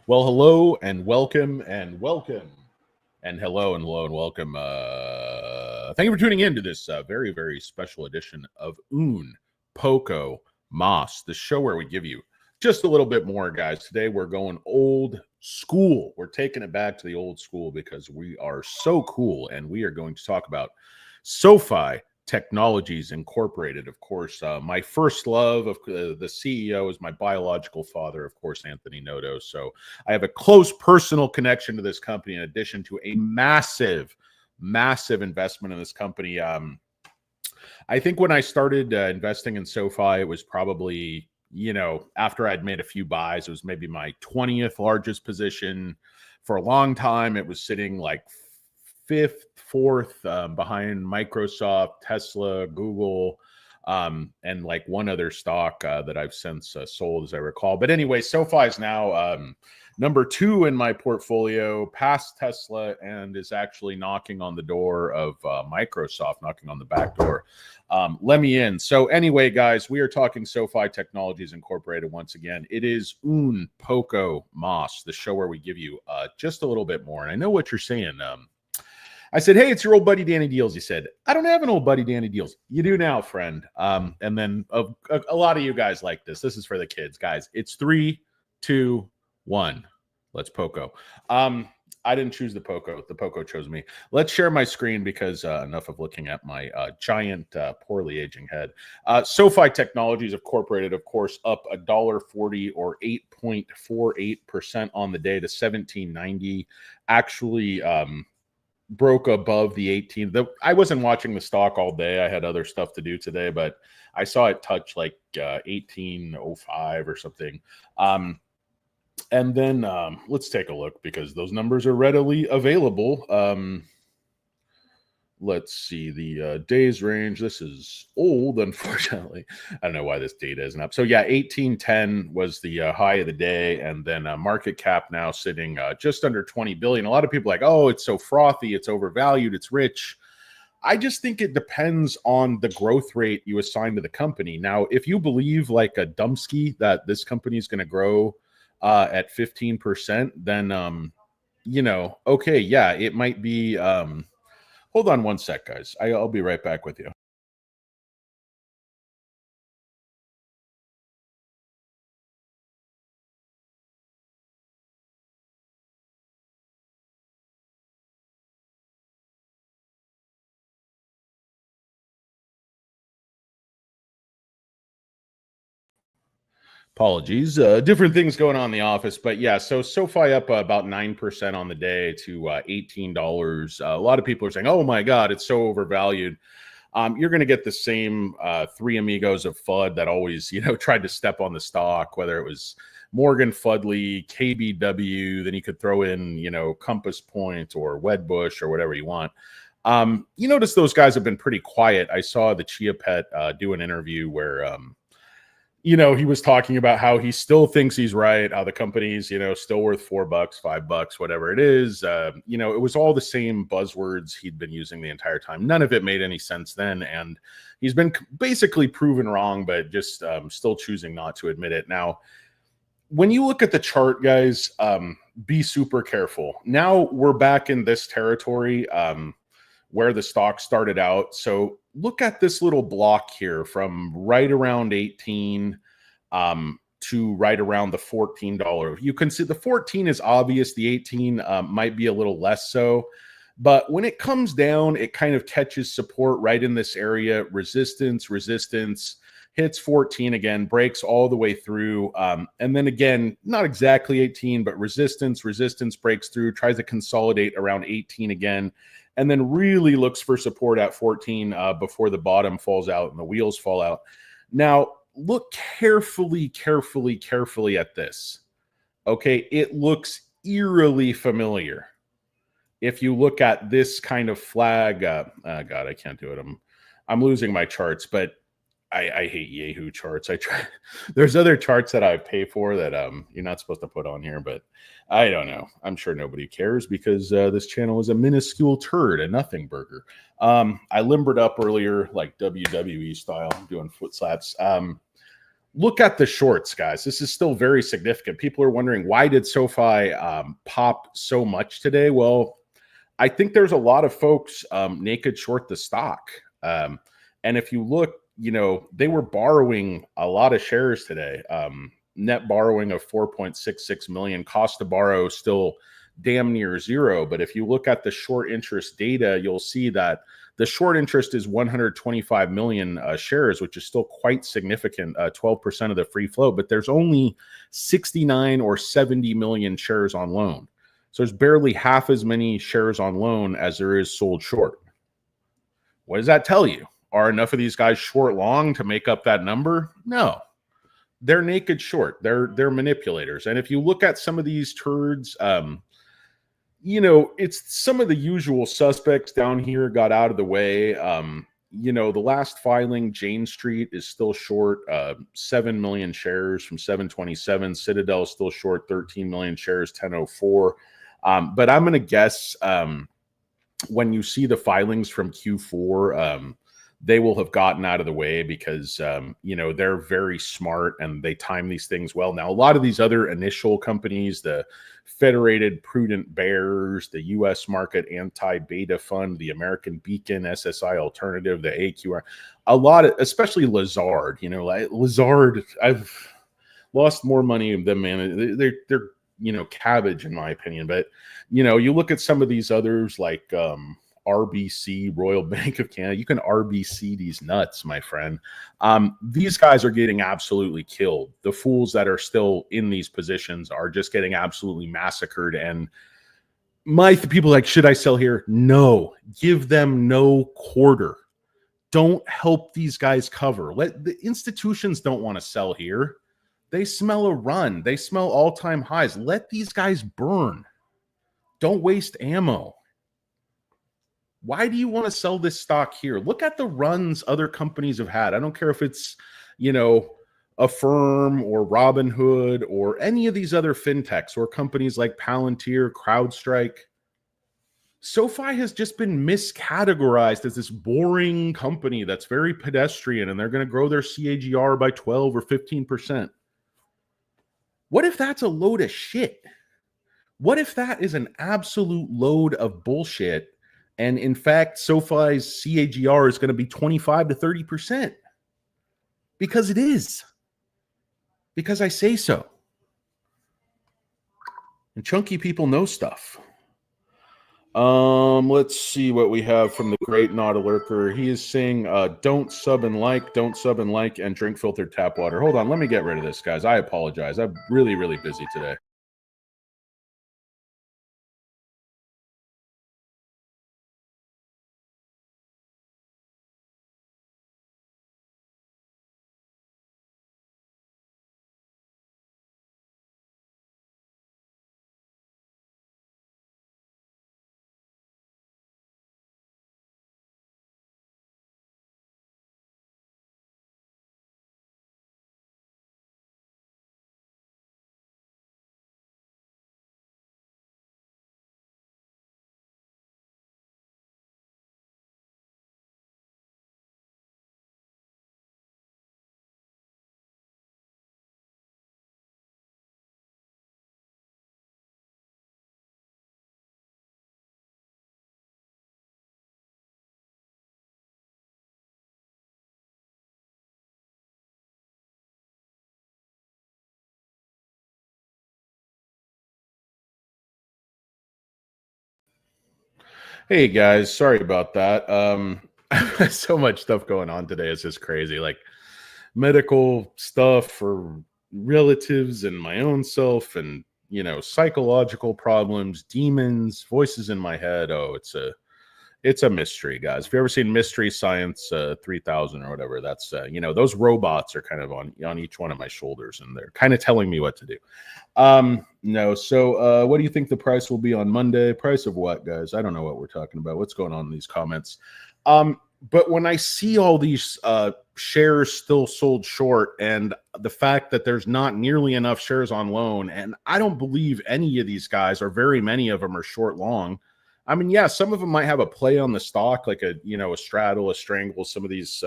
Well, hello and welcome and welcome and hello and hello and welcome. Thank you for tuning in to this very, very special edition of Un Poco Mas, the show where we give you just a little bit more, guys. Today we're going old school. We're taking it back to the old school because we are so cool, and we are going to talk about SOFI Technologies Incorporated. Of course, my first love of the CEO is my biological father, of course, Anthony Noto. So I have a close personal connection to this company, in addition to a massive investment in this company. I think when I started investing in SOFI, it was probably, after I'd made a few buys, it was maybe my 20th largest position. For a long time, it was sitting like fifth, fourth, behind Microsoft, Tesla, Google, and like one other stock that I've since sold, as I recall. But anyway, SOFI is now number 2 in my portfolio, past Tesla, and is actually knocking on the door of Microsoft, knocking on the back door. Let me in. So anyway, guys, we are talking SOFI Technologies Incorporated once again. It is Un Poco Mas, the show where we give you just a little bit more. And I know what you're saying. I said, hey, it's your old buddy Danny Deals. He said, I don't have an old buddy Danny Deals. You do now, friend. And then a lot of you guys like this. This is for the kids, guys. It's 3, 2, 1. Let's Poco. I didn't choose the Poco. The Poco chose me. Let's share my screen because enough of looking at my giant, poorly aging head. SOFI Technologies Incorporated, of course, up $1.40 or 8.48% on the day to $17.90. Actually, broke above the 18. I wasn't watching the stock all day. I had other stuff to do today, but I saw it touch like 1805 or something. And then let's take a look because those numbers are readily available. Let's see the days range. This is old, unfortunately. I don't know why this data isn't up. So yeah, 1810 was the high of the day, and then market cap now sitting just under 20 billion. A lot of people are like, oh, it's so frothy, it's overvalued, it's rich. I just think it depends on the growth rate you assign to the company. Now, if you believe like a Dumpsky that this company is going to grow at 15%, then okay, yeah, it might be. Hold on one sec, guys. I'll be right back with you. Apologies. Different things going on in the office. But yeah, so SOFI up about 9% on the day to $18. A lot of people are saying, oh my God, it's so overvalued. You're going to get the same three amigos of FUD that always, tried to step on the stock, whether it was Morgan Fudley, KBW, then you could throw in, Compass Point or Wedbush or whatever you want. You notice those guys have been pretty quiet. I saw the ChiaPet do an interview where, he was talking about how he still thinks he's right, how the company's, still worth $4, $5, whatever it is. It was all the same buzzwords he'd been using the entire time. None of it made any sense then. And he's been basically proven wrong, but just still choosing not to admit it. Now, when you look at the chart, guys, be super careful. Now we're back in this territory where the stock started out. So look at this little block here from right around 18 to right around the $14. You can see the 14 is obvious. The 18 might be a little less so. But when it comes down, it kind of catches support right in this area. Resistance, hits 14 again, breaks all the way through. And then again, not exactly 18, but resistance breaks through, tries to consolidate around 18 again, and then really looks for support at 14 before the bottom falls out and the wheels fall out. Now, look carefully at this. Okay, it looks eerily familiar. If you look at this kind of flag, God, I can't do it. I'm losing my charts, but I hate Yahoo charts. I try. There's other charts that I pay for that you're not supposed to put on here, but I don't know. I'm sure nobody cares because this channel is a minuscule turd, a nothing burger. I limbered up earlier like WWE style, doing foot slaps. look at the shorts, guys. This is still very significant. People are wondering, why did SoFi pop so much today? Well, I think there's a lot of folks naked short the stock. And if you look, they were borrowing a lot of shares today. Net borrowing of 4.66 million, cost to borrow still damn near zero. But if you look at the short interest data, you'll see that the short interest is 125 million shares, which is still quite significant, 12% of the free float. But there's only 69 or 70 million shares on loan. So there's barely half as many shares on loan as there is sold short. What does that tell you? Are enough of these guys short long to make up that number? No. They're naked short. They're manipulators. And if you look at some of these turds, it's some of the usual suspects down here got out of the way. The last filing, Jane Street is still short 7 million shares from 727. Citadel is still short 13 million shares, 1004. But I'm going to guess when you see the filings from Q4, they will have gotten out of the way because, they're very smart and they time these things well. Now, a lot of these other initial companies, the Federated Prudent Bears, the U.S. Market Anti-Beta Fund, the American Beacon, SSI Alternative, the AQR, a lot of, especially Lazard, Lazard, I've lost more money than them, man. They're cabbage in my opinion. But, you look at some of these others like, RBC, Royal Bank of Canada. You can RBC these nuts, my friend. These guys are getting absolutely killed. The fools that are still in these positions are just getting absolutely massacred. And people like, should I sell here? No, give them no quarter. Don't help these guys cover. The institutions don't want to sell here. They smell a run. They smell all-time highs. Let these guys burn. Don't waste ammo. Why do you want to sell this stock here? Look at the runs other companies have had. I don't care if it's, Affirm or Robinhood or any of these other fintechs or companies like Palantir, CrowdStrike. SoFi has just been miscategorized as this boring company that's very pedestrian and they're going to grow their CAGR by 12 or 15%. What if that's a load of shit? What if that is an absolute load of bullshit? And in fact, SoFi's CAGR is going to be 25 to 30%. Because it is. Because I say so. And chunky people know stuff. Let's see what we have from the great Not a Lurker. He is saying, don't sub and like, and drink filtered tap water. Hold on, let me get rid of this, guys. I apologize. I'm really, really busy today. Hey guys, sorry about that. So much stuff going on today. It's just crazy. Like medical stuff for relatives and my own self and, psychological problems, demons, voices in my head. Oh, it's a mystery, guys. If you ever seen Mystery Science 3000 or whatever, that's, those robots are kind of on each one of my shoulders and they're kind of telling me what to do. No. So what do you think the price will be on Monday? Price of what, guys? I don't know what we're talking about. What's going on in these comments? But when I see all these shares still sold short and the fact that there's not nearly enough shares on loan, and I don't believe any of these guys or very many of them are short long. I mean, yeah, some of them might have a play on the stock, like a straddle, a strangle, some of these,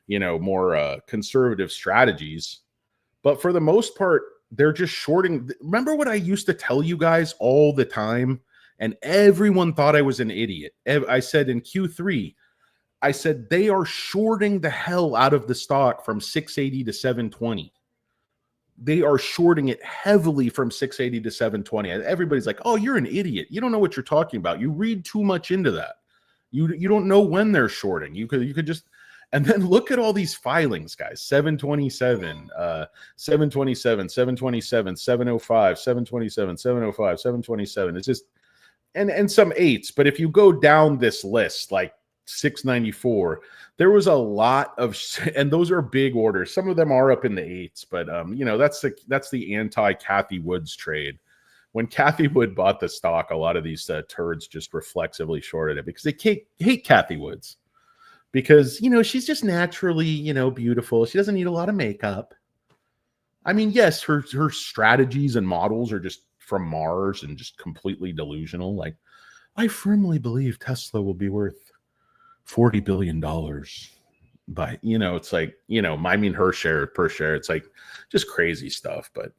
more conservative strategies. But for the most part, they're just shorting. Remember what I used to tell you guys all the time? And everyone thought I was an idiot. I said in Q3, I said they are shorting the hell out of the stock from 680 to 720. They are shorting it heavily from 680 to 720. Everybody's like, oh, you're an idiot. You don't know what you're talking about. You read too much into that. You don't know when they're shorting. You could just, and then look at all these filings, guys. 727, 727, 727, 705, 727, 705, 727. It's just, and some eights. But if you go down this list, like 694, there was a lot of, and those are big orders. Some of them are up in the eights, but that's the anti-Kathy Woods trade. When Kathy Wood bought the stock, a lot of these turds just reflexively shorted it because they hate Kathy Woods because, she's just naturally, beautiful. She doesn't need a lot of makeup. I mean, yes, her strategies and models are just from Mars and just completely delusional. Like, I firmly believe Tesla will be worth $40 billion by, it's like, I mean, her share per share, it's like just crazy stuff. But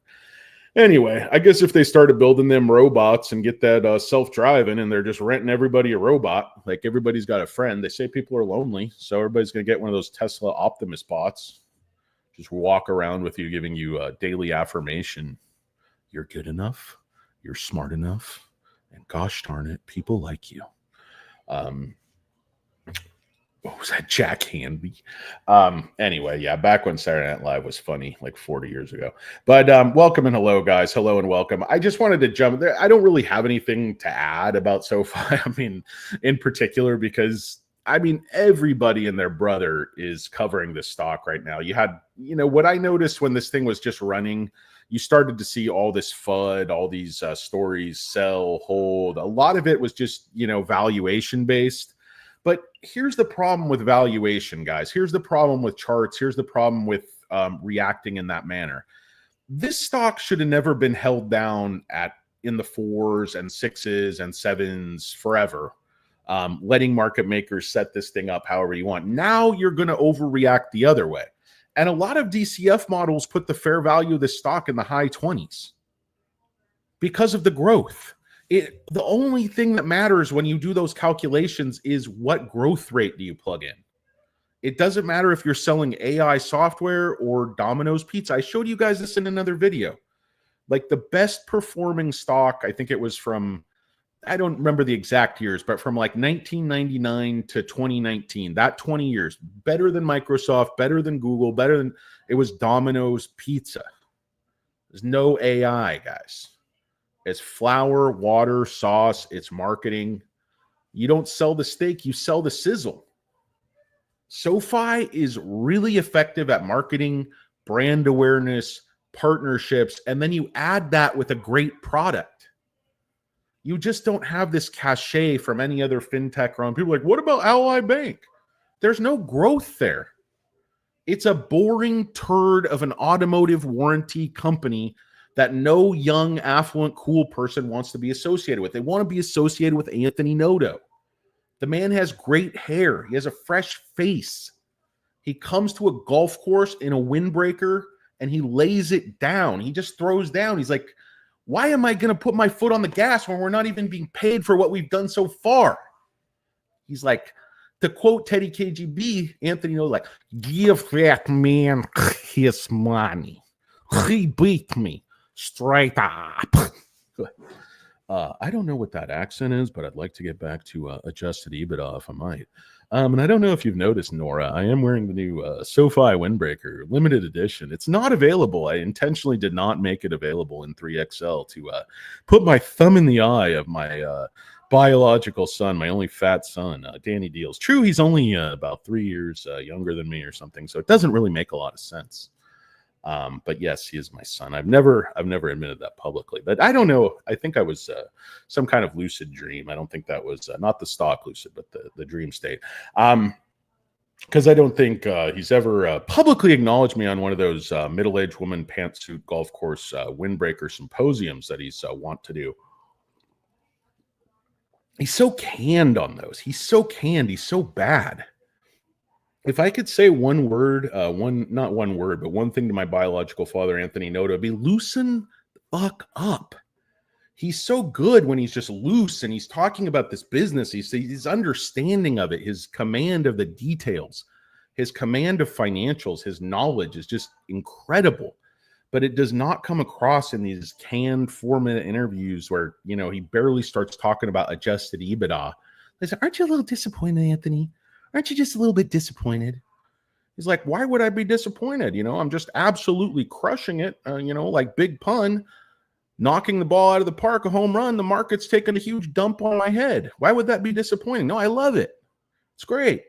anyway, I guess if they started building them robots and get that self-driving and they're just renting everybody a robot, like everybody's got a friend, they say people are lonely. So everybody's going to get one of those Tesla Optimus bots, just walk around with you, giving you a daily affirmation. You're good enough. You're smart enough. And gosh darn it, people like you. What was that? Jack Hanby. Anyway, yeah, back when Saturday Night Live was funny, like 40 years ago. But welcome and hello, guys. Hello and welcome. I just wanted to jump there. I don't really have anything to add about SoFi. I mean, in particular, because everybody and their brother is covering this stock right now. You had, what I noticed when this thing was just running, you started to see all this FUD, all these stories, sell, hold. A lot of it was just, valuation based. But here's the problem with valuation, guys. Here's the problem with charts. Here's the problem with reacting in that manner. This stock should have never been held down in the 4s and 6s and 7s forever, letting market makers set this thing up however you want. Now you're going to overreact the other way. And a lot of DCF models put the fair value of the stock in the high 20s because of the growth. The only thing that matters when you do those calculations is what growth rate do you plug in. It doesn't matter if you're selling AI software or Domino's Pizza. I showed you guys this in another video. Like the best performing stock, I think it was from, I don't remember the exact years, but from like 1999 to 2019, that 20 years, better than Microsoft, better than Google, it was Domino's Pizza. There's no AI, guys. It's flour, water, sauce. It's marketing. You don't sell the steak. You sell the sizzle. SoFi is really effective at marketing, brand awareness, partnerships, and then you add that with a great product. You just don't have this cachet from any other fintech around. People are like, what about Ally Bank? There's no growth there. It's a boring turd of an automotive warranty company that no young, affluent, cool person wants to be associated with. They want to be associated with Anthony Noto. The man has great hair. He has a fresh face. He comes to a golf course in a windbreaker and he lays it down. He just throws down. He's like, why am I going to put my foot on the gas when we're not even being paid for what we've done so far? He's like, to quote Teddy KGB, Anthony Noto, like, give that man his money. He beat me. Straight up. I don't know what that accent is, but I'd like to get back to adjusted EBITDA if I might. And I don't know if you've noticed, Nora, I am wearing the new SoFi Windbreaker limited edition. It's not available. I intentionally did not make it available in 3XL to put my thumb in the eye of my biological son, my only fat son, Danny Deals. True, he's only about 3 years younger than me or something, so it doesn't really make a lot of sense. But yes, he is my son. I've never admitted that publicly, but I don't know. I think I was some kind of lucid dream. I don't think that was not the stock lucid, but the dream state. Because I don't think he's ever publicly acknowledged me on one of those middle-aged woman pantsuit golf course windbreaker symposiums that he's want to do. He's so canned on those. He's so canned. He's so bad. if I could say one word, not one word, but one thing to my biological father, Anthony Noto, it'd be loosen the fuck up. He's so good when he's just loose and he's talking about this business. His understanding of it, his command of the details, his command of financials, his knowledge is just incredible. But it does not come across in these canned 4-minute interviews where, you know, he barely starts talking about adjusted EBITDA. They say, aren't you a little disappointed, Anthony? Aren't you just a little bit disappointed? He's like, why would I be disappointed? You know, I'm just absolutely crushing it. You know, like Big Pun, knocking the ball out of the park, a home run. The market's taking a huge dump on my head. Why would that be disappointing? No, I love it. It's great.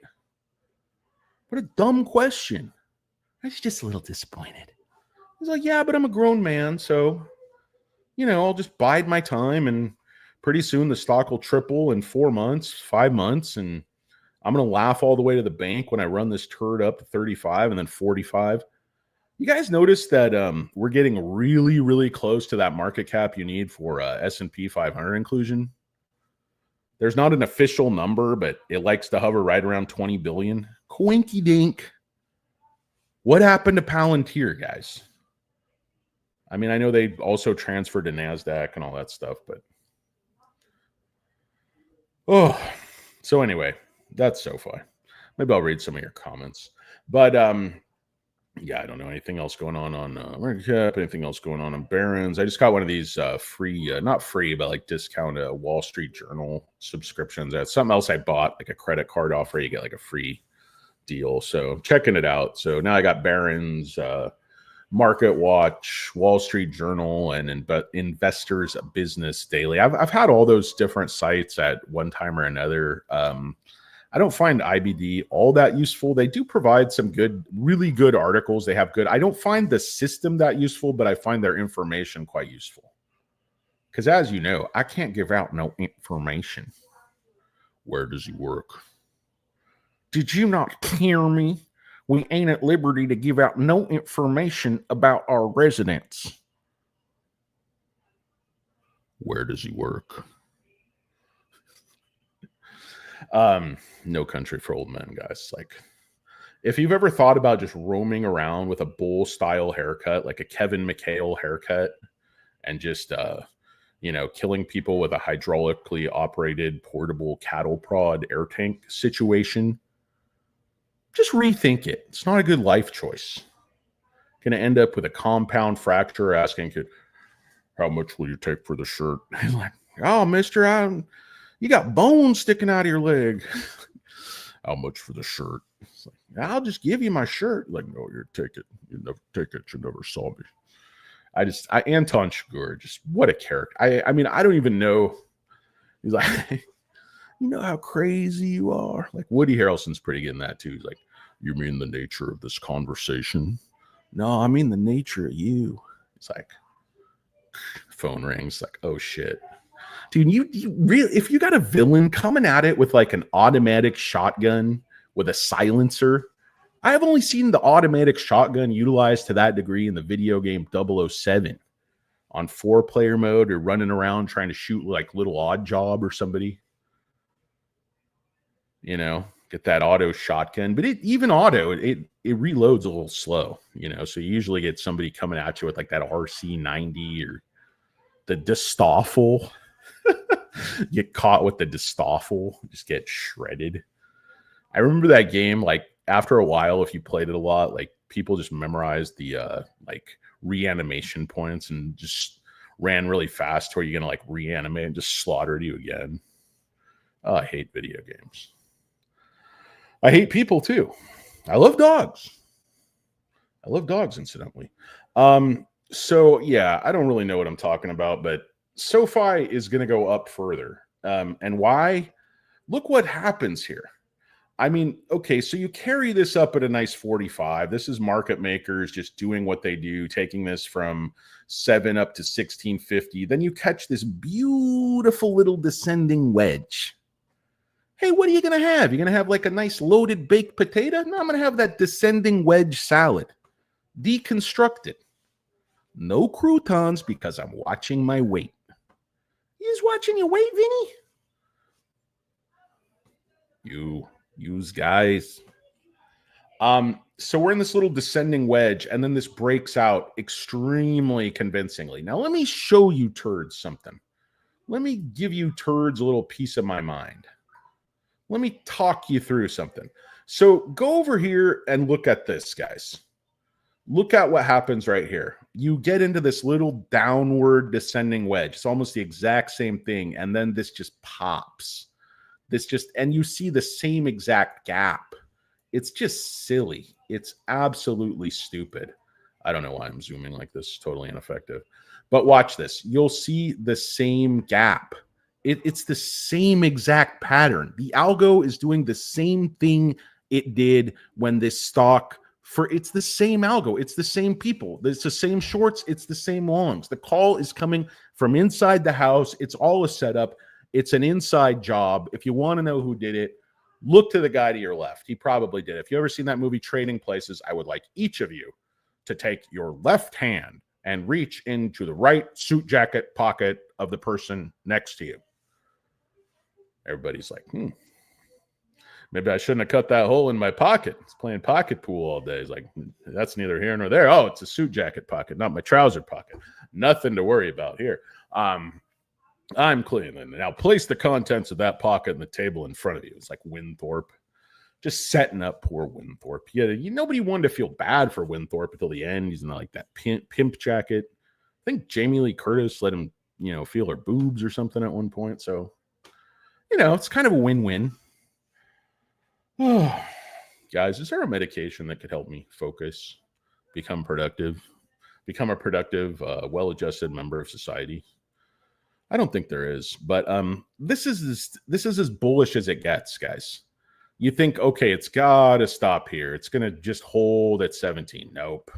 What a dumb question. I was just a little disappointed. He's like, yeah, but I'm a grown man. So, you know, I'll just bide my time. And pretty soon the stock will triple in 4 months, 5 months. And I'm going to laugh all the way to the bank when I run this turd up to 35 and then 45. You guys notice that we're getting really, really close to that market cap you need for S&P 500 inclusion? There's not an official number, but it likes to hover right around 20 billion. Coinky dink. What happened to Palantir, guys? I mean, I know they also transferred to NASDAQ and all that stuff, but... Oh, so anyway, that's SoFi. Maybe I'll read some of your comments. But, yeah, I don't know anything else going on market cap, anything else going on Barron's. I just got one of these free, not free, but like discount Wall Street Journal subscriptions. That's something else I bought, like a credit card offer. You get like a free deal. So checking it out. So now I got Barron's, Market Watch, Wall Street Journal, and Investors Business Daily. I've had all those different sites at one time or another. I don't find IBD all that useful. They do provide some good, really good articles. They have good. I don't find the system that useful, but I find their information quite useful. Because as you know, I can't give out no information. Where does he work? Did you not hear me? We ain't at liberty to give out no information about our residents. Where does he work? No Country for Old Men, guys. Like, if you've ever thought about just roaming around with a bull style haircut, like a Kevin McHale haircut, and just you know, killing people with a hydraulically operated portable cattle prod air tank situation, just rethink it. It's not a good life choice. Going to end up with a compound fracture, asking you, how much will you take for the shirt? He's like, oh, mister, you got bones sticking out of your leg. How much for the shirt? It's like, I'll just give you my shirt. Like, no, you take it. You never take it. You never saw me. Anton Chigurh, just what a character. I mean, I don't even know. He's like, you know how crazy you are. Like, Woody Harrelson's pretty good in that too. He's like, you mean the nature of this conversation? No, I mean the nature of you. It's like, phone rings. Like, oh shit. Dude, you really, if you got a villain coming at it with like an automatic shotgun with a silencer, I have only seen the automatic shotgun utilized to that degree in the video game 007 on 4-player mode or running around trying to shoot like little Odd Job or somebody. You know, get that auto shotgun, but it reloads a little slow, you know, so you usually get somebody coming at you with like that RC90 or the Destoffel. Get caught with the Destoffel, just get shredded. I remember that game, like after a while, if you played it a lot, like people just memorized the like reanimation points and just ran really fast to where you're gonna like reanimate and just slaughtered you again. Oh, I hate video games. I hate people too. I love dogs. I love dogs, incidentally. So yeah, I don't really know what I'm talking about, but SoFi is going to go up further. And why? Look what happens here. I mean, okay, so you carry this up at a nice 45. This is market makers just doing what they do, taking this from 7 up to 1650. Then you catch this beautiful little descending wedge. Hey, what are you going to have? You're going to have like a nice loaded baked potato? No, I'm going to have that descending wedge salad. Deconstructed. No croutons because I'm watching my weight. You just watching your weight, Vinny? Use guys. So we're in this little descending wedge, and then this breaks out extremely convincingly. Now, let me show you turds something. Let me give you turds a little piece of my mind. Let me talk you through something. So go over here and look at this, guys. Look at what happens right here. You get into this little downward descending wedge. It's almost the exact same thing. And then this just pops. And you see the same exact gap. It's just silly. It's absolutely stupid. I don't know why I'm zooming like this. It's totally ineffective. But watch this. You'll see the same gap. It's the same exact pattern. The algo is doing the same thing it did when this stock, it's the same algo. It's the same people. It's the same shorts. It's the same longs. The call is coming from inside the house. It's all a setup. It's an inside job. If you want to know who did it, look to the guy to your left. He probably did. If you ever seen that movie Trading Places, I would like each of you to take your left hand and reach into the right suit jacket pocket of the person next to you. Everybody's like, maybe I shouldn't have cut that hole in my pocket. It's playing pocket pool all day. It's like, that's neither here nor there. Oh, it's a suit jacket pocket, not my trouser pocket. Nothing to worry about here. I'm clean. Now place the contents of that pocket on the table in front of you. It's like Winthorpe. Just setting up poor Winthorpe. Yeah, nobody wanted to feel bad for Winthorpe until the end. He's in like that pimp jacket. I think Jamie Lee Curtis let him, feel her boobs or something at one point. So, it's kind of a win-win. Oh, guys, is there a medication that could help me focus, become productive, become a productive, well-adjusted member of society? I don't think there is, but this is as bullish as it gets, guys. You think, okay, it's got to stop here. It's going to just hold at 17. Nope.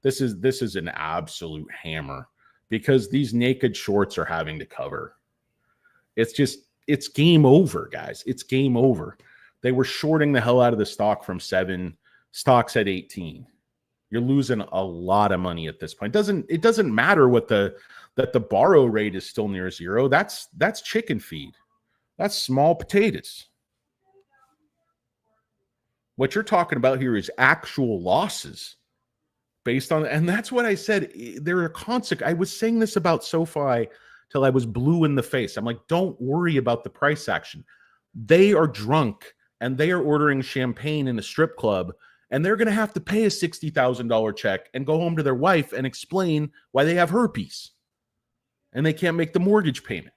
This is an absolute hammer because these naked shorts are having to cover. It's game over, guys. It's game over. They were shorting the hell out of the stock from 7, stocks at 18. You're losing a lot of money at this point. It doesn't matter that the borrow rate is still near zero. That's chicken feed. That's small potatoes. What you're talking about here is actual losses based on, and that's what I said. There are consequences. I was saying this about SOFI till I was blue in the face. I'm like, don't worry about the price action. They are drunk and they are ordering champagne in a strip club, and they're going to have to pay a $60,000 check and go home to their wife and explain why they have herpes and they can't make the mortgage payment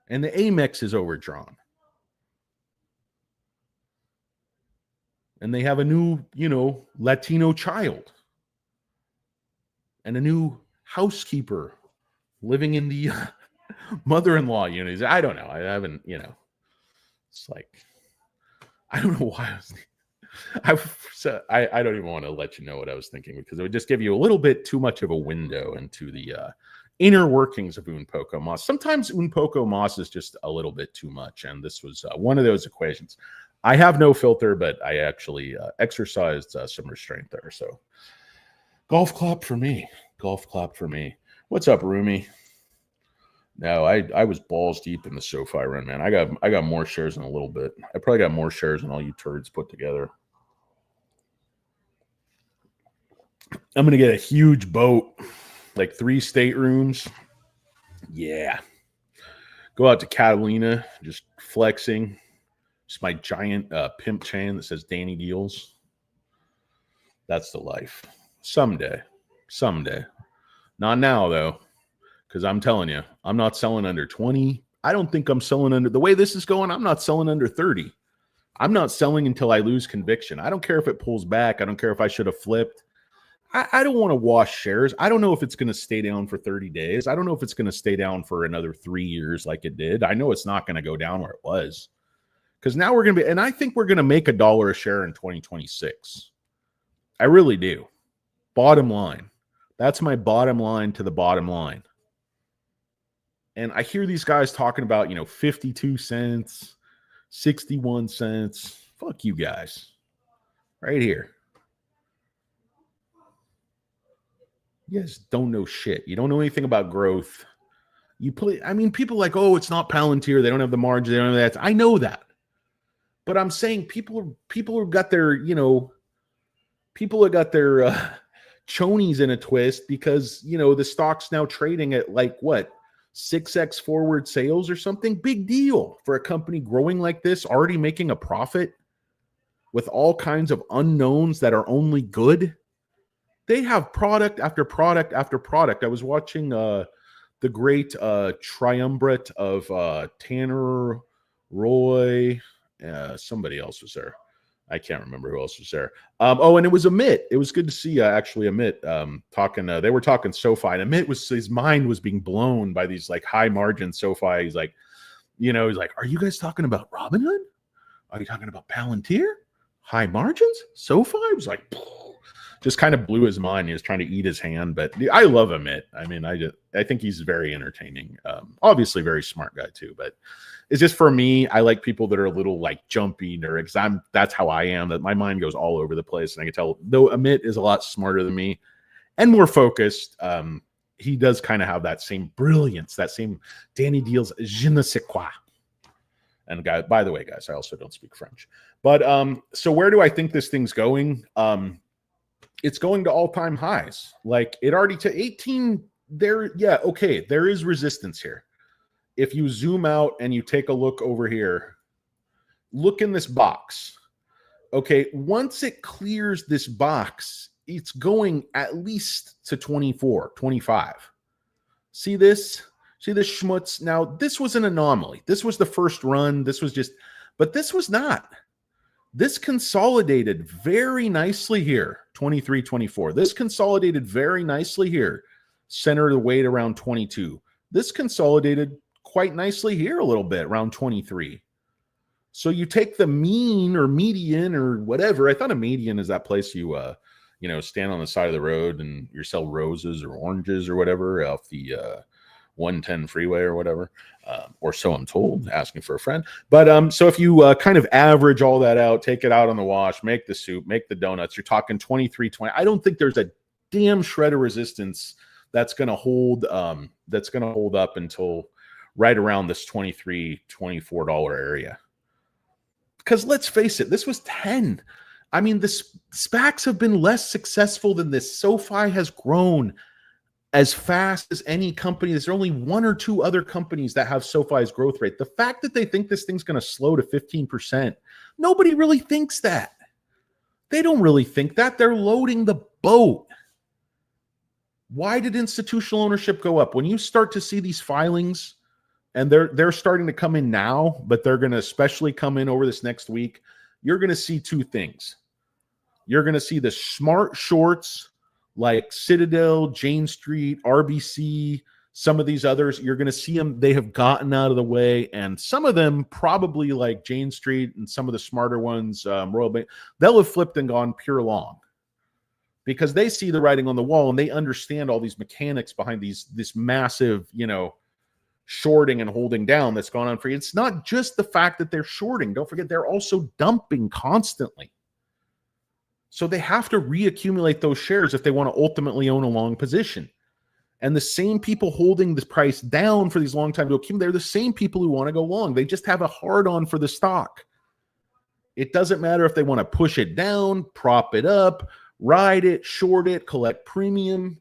and the Amex is overdrawn. And they have a new, Latino child and a new housekeeper living in the mother-in-law unit. I don't know. I haven't, it's like, I don't know why I don't even want to let you know what I was thinking because it would just give you a little bit too much of a window into the inner workings of Un Poco Mas. Sometimes Un Poco Mas is just a little bit too much, and this was one of those equations. I have no filter, but I actually exercised some restraint there. So golf clap for me. Golf clap for me. What's up, Rumi? No, I was balls deep in the SoFi run, man. I got more shares in a little bit. I probably got more shares than all you turds put together. I'm going to get a huge boat, like 3 staterooms. Yeah. Go out to Catalina, just flexing. Just my giant pimp chain that says Danny Deals. That's the life. Someday. Not now, though, because I'm telling you, I'm not selling under 20. I don't think I'm selling under, the way this is going, I'm not selling under 30. I'm not selling until I lose conviction. I don't care if it pulls back. I don't care if I should have flipped. I don't want to wash shares. I don't know if it's going to stay down for 30 days. I don't know if it's going to stay down for another 3 years like it did. I know it's not going to go down where it was. Because now we're going to be, and I think we're going to make $1 a share in 2026. I really do. Bottom line. That's my bottom line to the bottom line. And I hear these guys talking about, 52 cents, 61 cents. Fuck you guys. Right here. You guys don't know shit. You don't know anything about growth. People like, oh, it's not Palantir. They don't have the margin. They don't have that. I know that. But I'm saying people have got their, people have got their chonies in a twist because, the stock's now trading at like what, 6x forward sales or something. Big deal for a company growing like this, already making a profit with all kinds of unknowns that are only good. They have product after product after product. I was watching the great triumvirate of Tanner, Roy, somebody else was there. I can't remember who else was there. And it was Amit. It was good to see actually Amit talking. They were talking SoFi, and Amit his mind was being blown by these like high margin SoFi. He's like, he's like, are you guys talking about Robinhood? Are you talking about Palantir? High margins? SoFi? I was like, just kind of blew his mind. He was trying to eat his hand, but I love Amit. I mean, I think he's very entertaining. Obviously, very smart guy too. But it's just for me, I like people that are a little like jumpy nerds. That's how I am. That my mind goes all over the place, and I can tell. Though Amit is a lot smarter than me and more focused, he does kind of have that same brilliance, that same Danny Deal's je ne sais quoi. And by the way, guys, I also don't speak French. But so where do I think this thing's going? It's going to all-time highs. Like it already to 18 there. Yeah, okay. There is resistance here. If you zoom out and you take a look over here, look in this box. Okay, once it clears this box, it's going at least to 24, 25. See this? See this schmutz? Now, this was an anomaly. This was the first run. This was just, but this was not. This consolidated very nicely here, 23, 24. This consolidated very nicely here, center of the weight around 22. This consolidated quite nicely here a little bit, around 23. So you take the mean or median or whatever. I thought a median is that place you, stand on the side of the road and you sell roses or oranges or whatever off the 110 freeway or whatever, or so I'm told, asking for a friend. But so if you kind of average all that out, take it out on the wash, make the soup, make the donuts, you're talking 23, 20. I don't think there's a damn shred of resistance that's going to hold up until right around this $23, $24 area. Because let's face it, this was 10. I mean, the SPACs have been less successful than this. SoFi has grown as fast as any company. There's only one or two other companies that have SoFi's growth rate. The fact that they think this thing's going to slow to 15%, nobody really thinks that. They don't really think that. They're loading the boat. Why did institutional ownership go up? When you start to see these filings, and they're starting to come in now, but they're going to especially come in over this next week, you're going to see two things. You're going to see the smart shorts like Citadel, Jane Street, RBC, some of these others. You're going to see them. They have gotten out of the way, and some of them probably like Jane Street and some of the smarter ones, Royal Bank, they'll have flipped and gone pure long because they see the writing on the wall and they understand all these mechanics behind this massive, shorting and holding down that's gone on for you. It's not just the fact that they're shorting. Don't forget, they're also dumping constantly. So they have to reaccumulate those shares if they want to ultimately own a long position. And the same people holding the price down for these long time to accumulate, they're the same people who want to go long. They just have a hard on for the stock. It doesn't matter if they want to push it down, prop it up, ride it, short it, collect premium,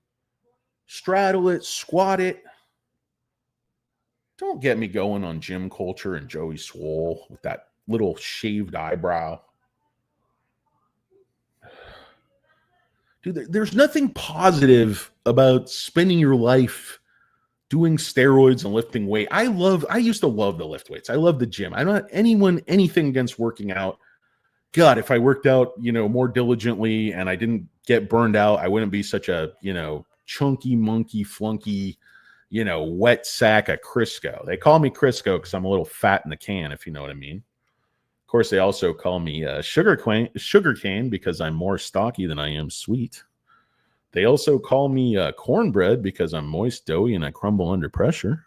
straddle it, squat it. Don't get me going on Jim Coulter and Joey Swoll with that little shaved eyebrow. Dude, there's nothing positive about spending your life doing steroids and lifting weight. I used to love the lift weights. I love the gym. I'm not anything against working out. God, if I worked out, more diligently and I didn't get burned out, I wouldn't be such a, chunky monkey flunky, wet sack of Crisco. They call me Crisco because I'm a little fat in the can, if you know what I mean. Of course, they also call me sugar cane because I'm more stocky than I am sweet. They also call me cornbread because I'm moist, doughy, and I crumble under pressure.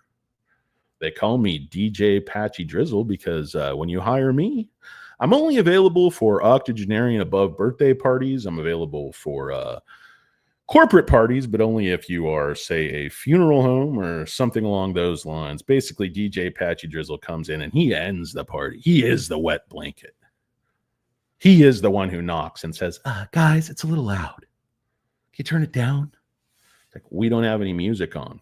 They call me DJ Patchy Drizzle because when you hire me, I'm only available for octogenarian above birthday parties. I'm available for corporate parties, but only if you are, say, a funeral home or something along those lines. Basically, DJ Patchy Drizzle comes in and he ends the party. He is the wet blanket. He is the one who knocks and says, guys, it's a little loud. Can you turn it down? It's like, we don't have any music on.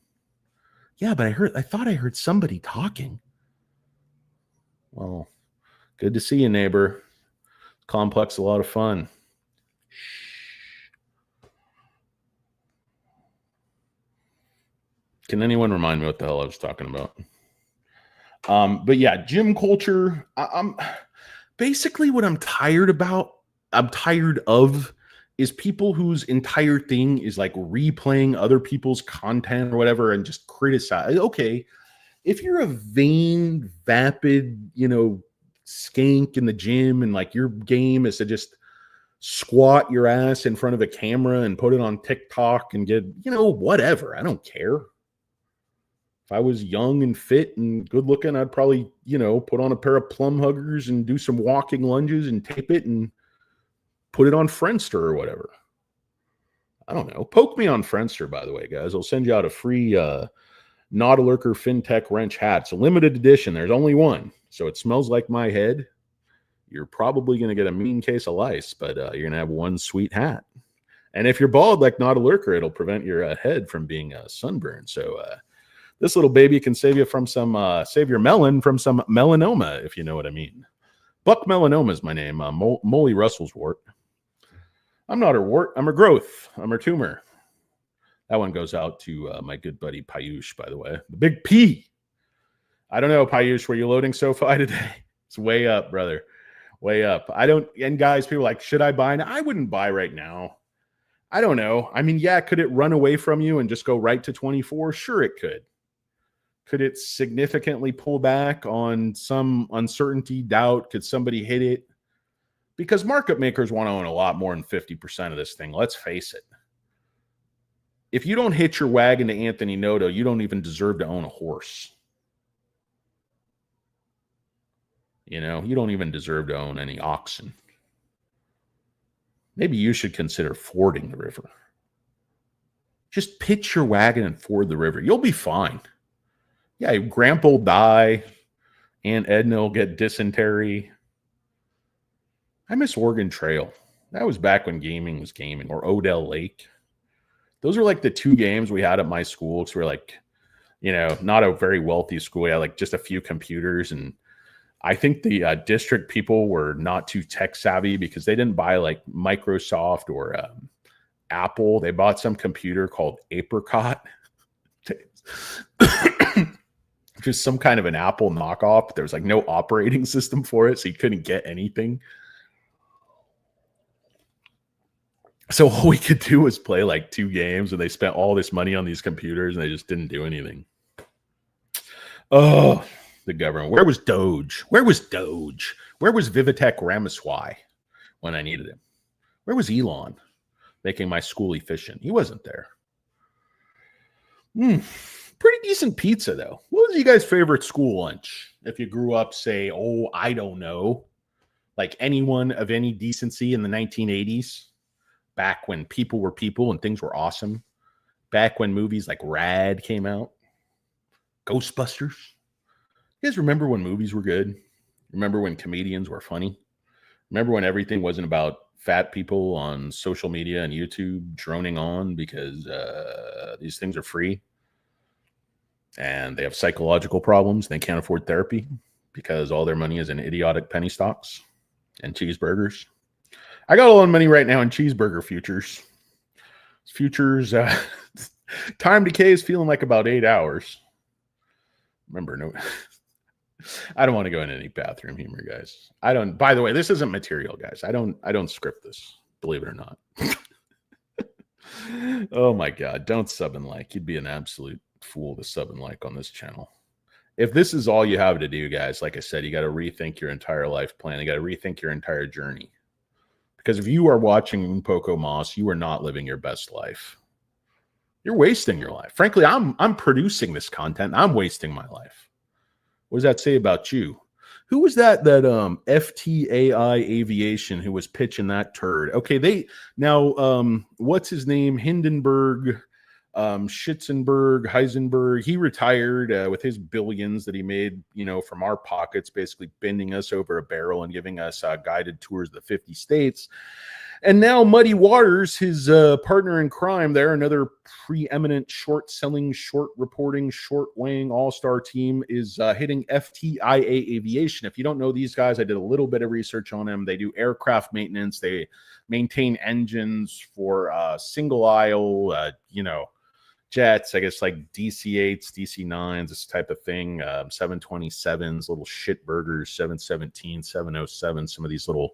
Yeah, but I thought I heard somebody talking. Well, good to see you, neighbor. Complex, a lot of fun. Can anyone remind me what the hell I was talking about? But yeah, gym culture. I'm basically what I'm tired of is people whose entire thing is like replaying other people's content or whatever and just criticize. Okay, if you're a vain, vapid, skank in the gym and like your game is to just squat your ass in front of a camera and put it on TikTok and get, whatever. I don't care. If I was young and fit and good looking, I'd probably, put on a pair of plum huggers and do some walking lunges and tape it and put it on Friendster or whatever. I don't know. Poke me on Friendster, by the way, guys. I'll send you out a free Not a Lurker FinTech Wrench hat. It's a limited edition. There's only one. So it smells like my head. You're probably going to get a mean case of lice, but you're going to have one sweet hat. And if you're bald like Not a Lurker, it'll prevent your head from being sunburned. So this little baby can save you from save your melon from some melanoma, if you know what I mean. Buck Melanoma is my name. Molly Russell's wart. I'm not her wart. I'm her growth. I'm her tumor. That one goes out to my good buddy Payush, by the way. The big P. I don't know, Payush, were you loading SoFi today? It's way up, brother. Way up. And guys, people are like, should I buy now? I wouldn't buy right now. I don't know. I mean, yeah, could it run away from you and just go right to 24? Sure, it could. Could it significantly pull back on some uncertainty, doubt? Could somebody hit it? Because market makers want to own a lot more than 50% of this thing. Let's face it. If you don't hitch your wagon to Anthony Noto, you don't even deserve to own a horse. You don't even deserve to own any oxen. Maybe you should consider fording the river. Just pitch your wagon and ford the river. You'll be fine. Yeah, Grandpa will die. Aunt Edna will get dysentery. I miss Oregon Trail. That was back when gaming was gaming. Or Odell Lake. Those were like the two games we had at my school. Because we were like, not a very wealthy school. We had like just a few computers. And I think the district people were not too tech savvy because they didn't buy like Microsoft or Apple. They bought some computer called Apricot. Just some kind of an Apple knockoff. But there was like no operating system for it. So you couldn't get anything. So all we could do was play like 2 games, and they spent all this money on these computers, and they just didn't do anything. Oh, the government. Where was Doge? Where was Doge? Where was Vivitek Ramaswamy when I needed him? Where was Elon making my school efficient? He wasn't there. Pretty decent pizza, though. What was you guys' favorite school lunch? If you grew up, say, I don't know, like anyone of any decency in the 1980s. Back when people were people and things were awesome. Back when movies like Rad came out. Ghostbusters. You guys remember when movies were good? Remember when comedians were funny? Remember when everything wasn't about fat people on social media and YouTube droning on because these things are free and they have psychological problems. They can't afford therapy because all their money is in idiotic penny stocks and cheeseburgers. I got a lot of money right now in cheeseburger futures. Futures, time decay is feeling like about 8 hours. Remember, no, I don't want to go into any bathroom humor, guys. By the way, this isn't material, guys. I don't script this, believe it or not. Oh my God, don't sub and like. You'd be an absolute fool to sub and like on this channel. If this is all you have to do, guys, like I said, you got to rethink your entire life plan. You got to rethink your entire journey. Because if you are watching Poco Moss, you are not living your best life. You're wasting your life. Frankly, I'm producing this content. I'm wasting my life. What does that say about you? Who was that FTAI Aviation who was pitching that turd? Okay, what's his name? Hindenburg Schitzenberg, Heisenberg, he retired with his billions that he made, from our pockets, basically bending us over a barrel and giving us guided tours of the 50 states. And now Muddy Waters, his partner in crime there, another preeminent short-selling, short-reporting, short-weighing all-star team, is hitting FTIA Aviation. If you don't know these guys, I did a little bit of research on them. They do aircraft maintenance. They maintain engines for single-aisle, jets, I guess like DC-8s, DC-9s, this type of thing, 727s, little shit burgers, 717, 707, some of these little,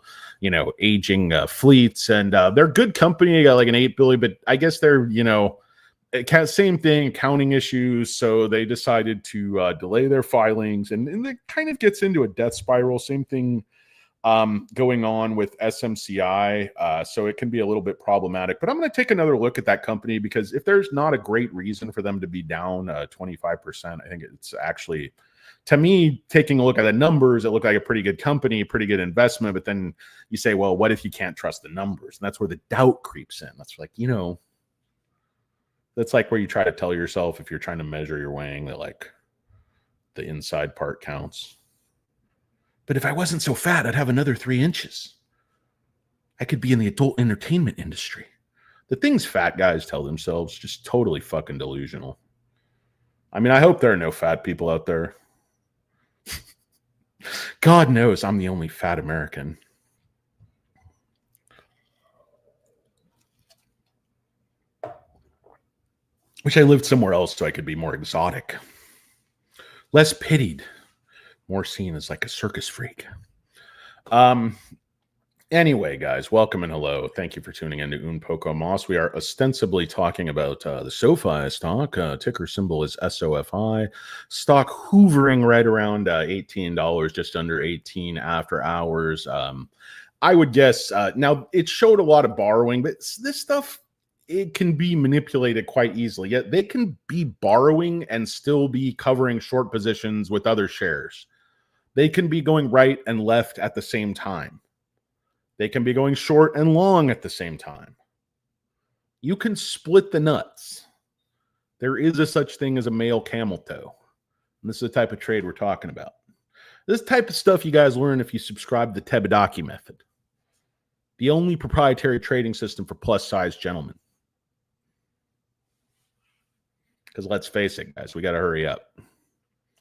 aging fleets. And they're good company. They got like an $8 billion, but I guess they're, same thing, accounting issues. So they decided to delay their filings, and it kind of gets into a death spiral. Same thing going on with SMCI. So it can be a little bit problematic, but I'm going to take another look at that company, because if there's not a great reason for them to be down 25%, I think it's actually, to me, taking a look at the numbers, it looked like a pretty good company, pretty good investment. But then you say, well, what if you can't trust the numbers? And that's where the doubt creeps in. That's like, that's like where you try to tell yourself, if you're trying to measure your weighing, that like the inside part counts. But if I wasn't so fat, I'd have another 3 inches. I could be in the adult entertainment industry. The things fat guys tell themselves, just totally fucking delusional. I mean, I hope there are no fat people out there. God knows I'm the only fat American. Wish I lived somewhere else so I could be more exotic. Less pitied. More seen as like a circus freak. Anyway, guys, welcome and hello. Thank you for tuning in to Un Poco Mas. We are ostensibly talking about the SOFI stock. Ticker symbol is SOFI. Stock hovering right around $18, just under 18 after hours. I would guess, now it showed a lot of borrowing, but this stuff, it can be manipulated quite easily. Yet they can be borrowing and still be covering short positions with other shares. They can be going right and left at the same time. They can be going short and long at the same time. You can split the nuts. There is a such thing as a male camel toe. And this is the type of trade we're talking about. This type of stuff you guys learn if you subscribe to the Tebedaki method. The only proprietary trading system for plus-size gentlemen. Because let's face it, guys, we got to hurry up.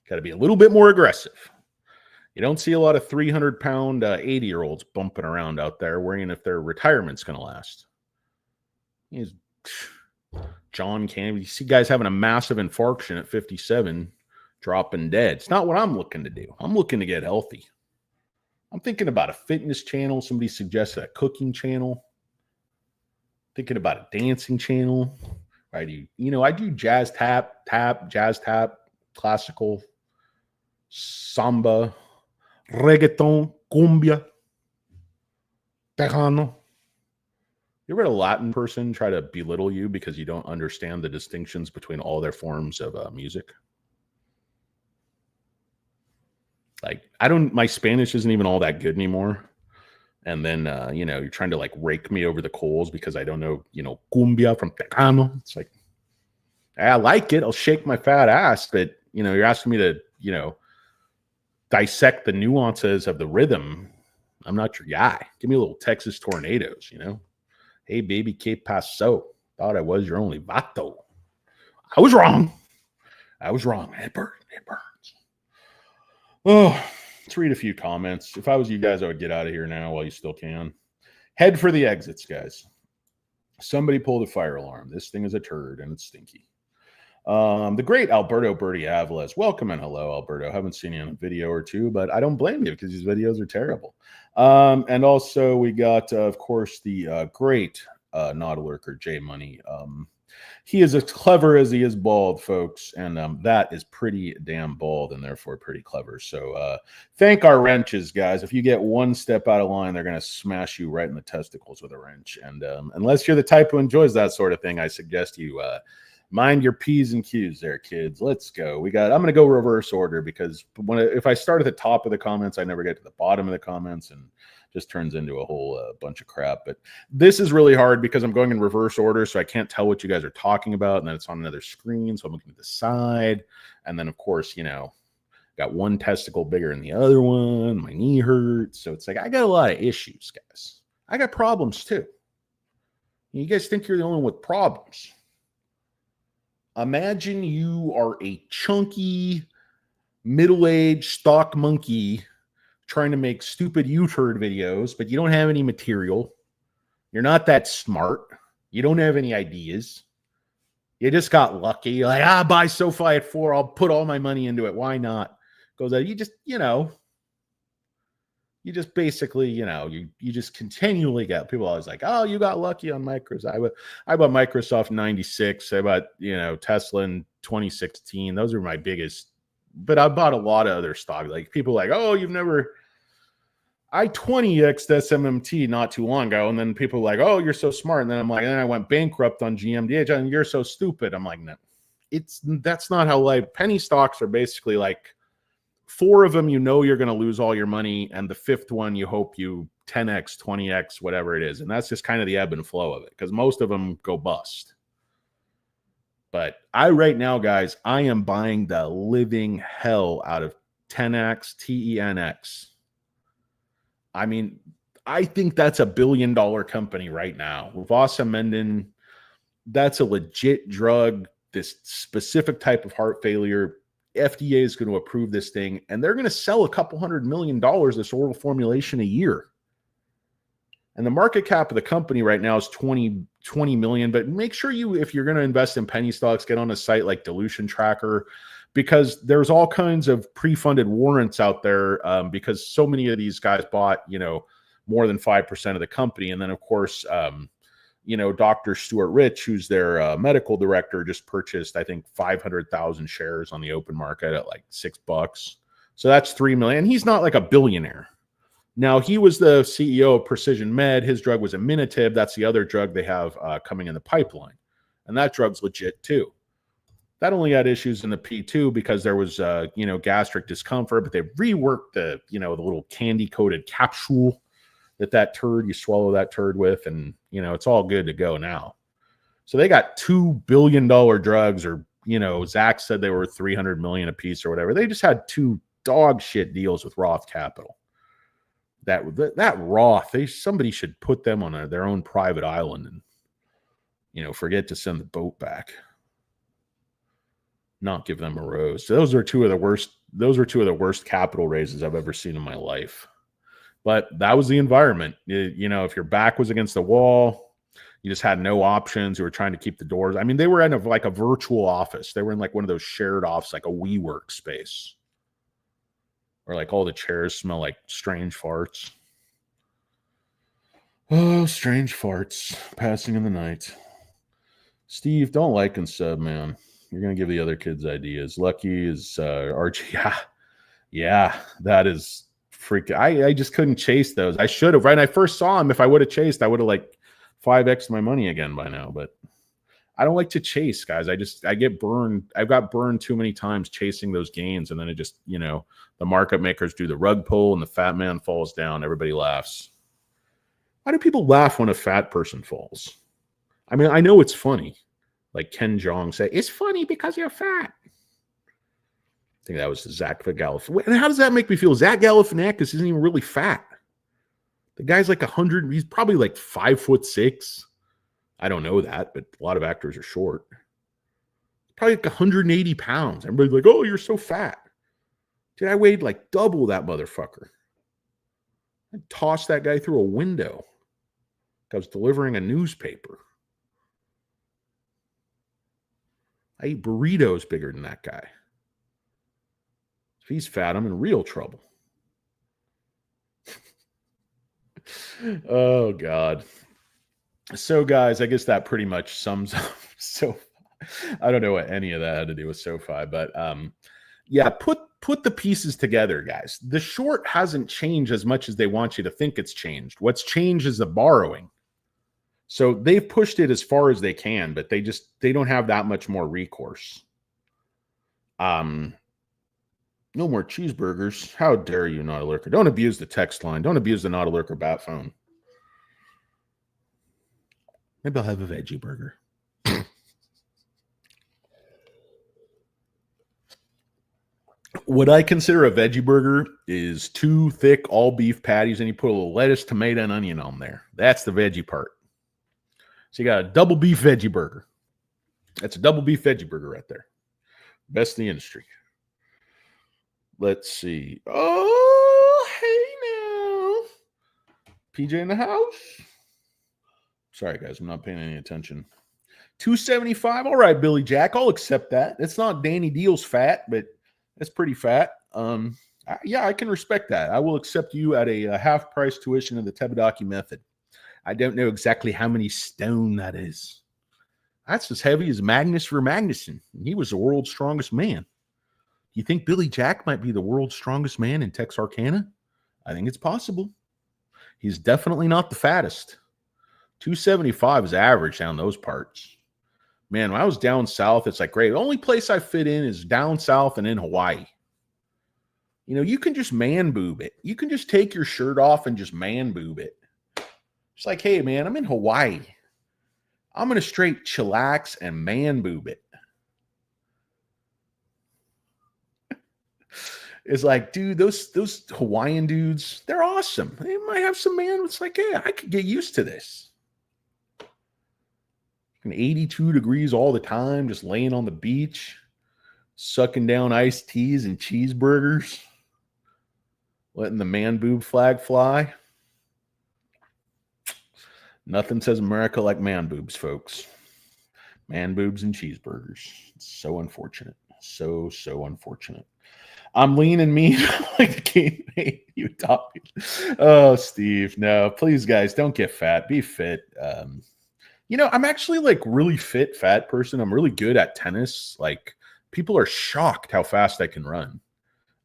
Got to be a little bit more aggressive. You don't see a lot of 300-pound 80-year-olds bumping around out there worrying if their retirement's going to last. John Candy. You see guys having a massive infarction at 57, dropping dead. It's not what I'm looking to do. I'm looking to get healthy. I'm thinking about a fitness channel. Somebody suggested a cooking channel. Thinking about a dancing channel. I do jazz tap, classical, samba, reggaeton, cumbia, tejano. You ever had a Latin person try to belittle you because you don't understand the distinctions between all their forms of music? Like, my Spanish isn't even all that good anymore. And then, you're trying to like rake me over the coals because I don't know, cumbia from tejano. It's like, I like it. I'll shake my fat ass, but, you're asking me to, dissect the nuances of the rhythm. I'm not your guy. Give me a little Texas Tornadoes, Hey, baby, que paso? Thought I was your only vato. I was wrong. It burns. Oh, let's read a few comments. If I was you guys, I would get out of here now while you still can. Head for the exits, guys. Somebody pull the fire alarm. This thing is a turd and it's stinky. The great Alberto Bertie Avalos. Welcome and hello, Alberto. Haven't seen you in a video or two, but I don't blame you because these videos are terrible. And also we got, of course, the great not a lurker, J Money. He is as clever as he is bald, folks, and that is pretty damn bald and therefore pretty clever. So thank our wrenches, guys. If you get one step out of line, they're going to smash you right in the testicles with a wrench. And unless you're the type who enjoys that sort of thing, I suggest you mind your P's and Q's there, kids. Let's go. I'm going to go reverse order because if I start at the top of the comments, I never get to the bottom of the comments. And just turns into a whole bunch of crap. But this is really hard because I'm going in reverse order, so I can't tell what you guys are talking about, and then it's on another screen, so I'm looking at the side, and then of course, got one testicle bigger than the other one. My knee hurts, so it's like I got a lot of issues, guys. I got problems too. You guys think you're the only one with problems? Imagine you are a chunky, middle-aged stock monkey trying to make stupid U-turn videos, but you don't have any material. You're not that smart. You don't have any ideas. You just got lucky. You're like, buy SoFi at 4. I'll put all my money into it. Why not? Goes out. You just basically, you just continually get people always like, oh, you got lucky on Microsoft. I bought Microsoft in 96. I bought, Tesla in 2016. Those are my biggest. But I bought a lot of other stock. Like people like, oh, you've never. I 20x'd SMMT not too long ago, and then people are like, oh, you're so smart. And then I'm like, and then I went bankrupt on GMDH, and you're so stupid. I'm like, no, that's not how life. Penny stocks are basically like 4 of them, you're going to lose all your money, and the 5th one, you hope you 10x, 20x, whatever it is. And that's just kind of the ebb and flow of it, because most of them go bust. But right now, guys, I am buying the living hell out of 10x, TENX. I mean, I think that's a $1 billion company right now. Vosamenden, that's a legit drug, this specific type of heart failure. FDA is going to approve this thing, and they're going to sell a couple $100 million this oral formulation a year. And the market cap of the company right now is 20 million. But make sure if you're going to invest in penny stocks, get on a site like Dilution Tracker, because there's all kinds of pre-funded warrants out there, because so many of these guys bought, more than 5% of the company. And then, of course, Dr. Stuart Rich, who's their medical director, just purchased, I think, 500,000 shares on the open market at like $6. So that's 3 million. He's not like a billionaire. Now, he was the CEO of Precision Med. His drug was Aminatib. That's the other drug they have coming in the pipeline. And that drug's legit too. That only had issues in the P2 because there was, gastric discomfort, but they reworked the little candy-coated capsule that turd, you swallow that turd with, and, it's all good to go now. So they got $2 billion drugs, or, Zach said they were 300 million a piece or whatever. They just had 2 dog shit deals with Roth Capital. That Roth, somebody should put them on their own private island and, forget to send the boat back. Not give them a rose. So those are two of the worst capital raises I've ever seen in my life. But that was the environment. If your back was against the wall, you just had no options. You were trying to keep the doors. I mean, they were in a virtual office. They were in like one of those shared offices, like a WeWork space, where like all the chairs smell like strange farts. Oh, strange farts passing in the night. Steve, don't like and sub, man. You're going to give the other kids ideas. Lucky is Archie. Yeah, that is freaking. I just couldn't chase those. I should have. Right when I first saw him, if I would have chased, I would have like 5x my money again by now. But I don't like to chase, guys. I get burned. I've got burned too many times chasing those gains. And then it just, the market makers do the rug pull and the fat man falls down. Everybody laughs. Why do people laugh when a fat person falls? I mean, I know it's funny. Like Ken Jeong say, it's funny because you're fat. I think that was Zach Galifianakis. And how does that make me feel? Zach Galifianakis isn't even really fat. The guy's like 100. He's probably like 5'6". I don't know that, but a lot of actors are short. Probably like 180 pounds. Everybody's like, oh, you're so fat. Dude, I weighed like double that motherfucker. I tossed that guy through a window. I was delivering a newspaper. I eat burritos bigger than that guy. If he's fat, I'm in real trouble. Oh, God. So, guys, I guess that pretty much sums up. So, I don't know what any of that had to do with SoFi, but yeah, put the pieces together, guys. The short hasn't changed as much as they want you to think it's changed. What's changed is the borrowing. So they've pushed it as far as they can, but they don't have that much more recourse. No more cheeseburgers. How dare you, Not a Lurker? Don't abuse the text line. Don't abuse the Not a Lurker bat phone. Maybe I'll have a veggie burger. What I consider a veggie burger is 2 thick all beef patties, and you put a little lettuce, tomato, and onion on there. That's the veggie part. So you got a double beef veggie burger. That's a double beef veggie burger right there. Best in the industry. Let's see. Oh, hey now. PJ in the house. Sorry, guys. I'm not paying any attention. $2.75. All right, Billy Jack. I'll accept that. It's not Danny Deal's fat, but that's pretty fat. Yeah, I can respect that. I will accept you at a half-price tuition of the Tebedaki method. I don't know exactly how many stone that is. That's as heavy as Magnus for Magnuson. He was the world's strongest man. You think Billy Jack might be the world's strongest man in Texarkana? I think it's possible. He's definitely not the fattest. 275 is average down those parts. Man, when I was down south, it's like, great. The only place I fit in is down south and in Hawaii. You know, you can just man boob it. You can just take your shirt off and just man boob it. It's like, hey, man, I'm in Hawaii. I'm going to straight chillax and man boob it. It's like, dude, those Hawaiian dudes, they're awesome. They might have some man. It's like, yeah, I could get used to this. 82 degrees all the time, just laying on the beach, sucking down iced teas and cheeseburgers, letting the man boob flag fly. Nothing says America like man boobs, folks. Man boobs and cheeseburgers. It's so unfortunate. So unfortunate. I'm lean and mean like the game made you top me. Oh, Steve, no, please, guys, don't get fat. Be fit. You know, I'm actually like really fit, fat person. I'm really good at tennis. Like people are shocked how fast I can run.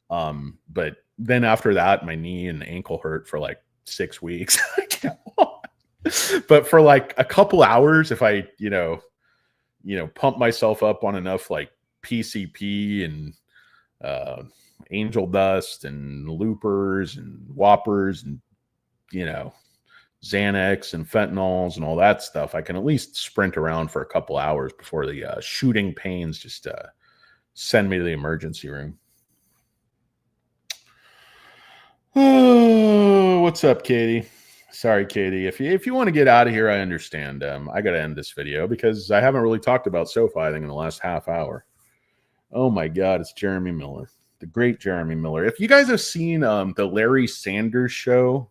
But then after that, my knee and ankle hurt for like 6 weeks. I can't walk. But for like a couple hours, if I, you know, pump myself up on enough like PCP and angel dust and loopers and whoppers and, you know, Xanax and fentanyls and all that stuff, I can at least sprint around for a couple hours before the shooting pains just send me to the emergency room. Oh, what's up, Katie? Sorry, Katie. If you want to get out of here, I understand. I got to end this video because I haven't really talked about SOFI, I think, in the last half hour. Oh, my God. It's Jeremy Miller, the great Jeremy Miller. If you guys have seen the Larry Sanders Show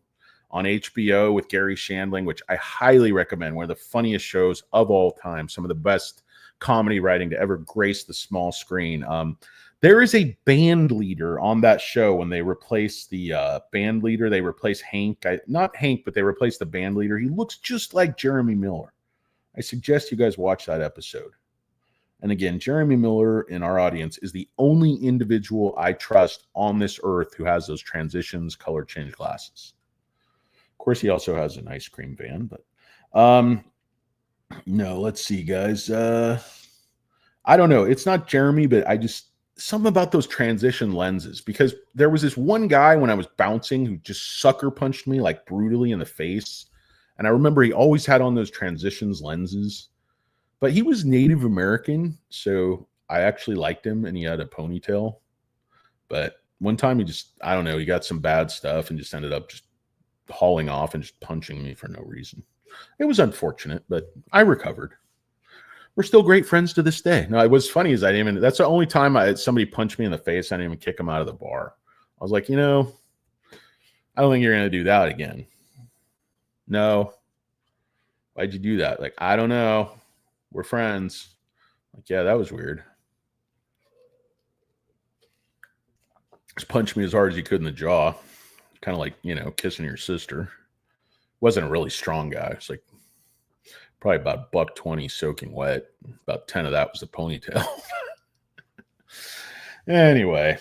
on HBO with Gary Shandling, which I highly recommend, one of the funniest shows of all time, some of the best comedy writing to ever grace the small screen. There is a band leader on that show. When they replace the band leader, they replace Hank. Not Hank, but they replace the band leader. He looks just like Jeremy Miller. I suggest you guys watch that episode. And again, Jeremy Miller in our audience is the only individual I trust on this earth who has those transitions, color change glasses. Of course, he also has an ice cream van, but no, let's see, guys. I don't know. It's not Jeremy, but something about those transition lenses, because there was this one guy when I was bouncing who just sucker punched me like brutally in the face. And I remember he always had on those transitions lenses, but he was Native American. So I actually liked him, and he had a ponytail. But one time I don't know, he got some bad stuff and just ended up just hauling off and just punching me for no reason. It was unfortunate, but I recovered. We're still great friends to this day. Now, what's funny is that's the only time somebody punched me in the face. I didn't even kick him out of the bar. I was like, I don't think you're going to do that again. No. Why'd you do that? Like, I don't know. We're friends. Like, yeah, that was weird. Just punched me as hard as he could in the jaw. Kind of like, kissing your sister. Wasn't a really strong guy. It's like probably about $120 soaking wet. About 10 of that was the ponytail. Anyway.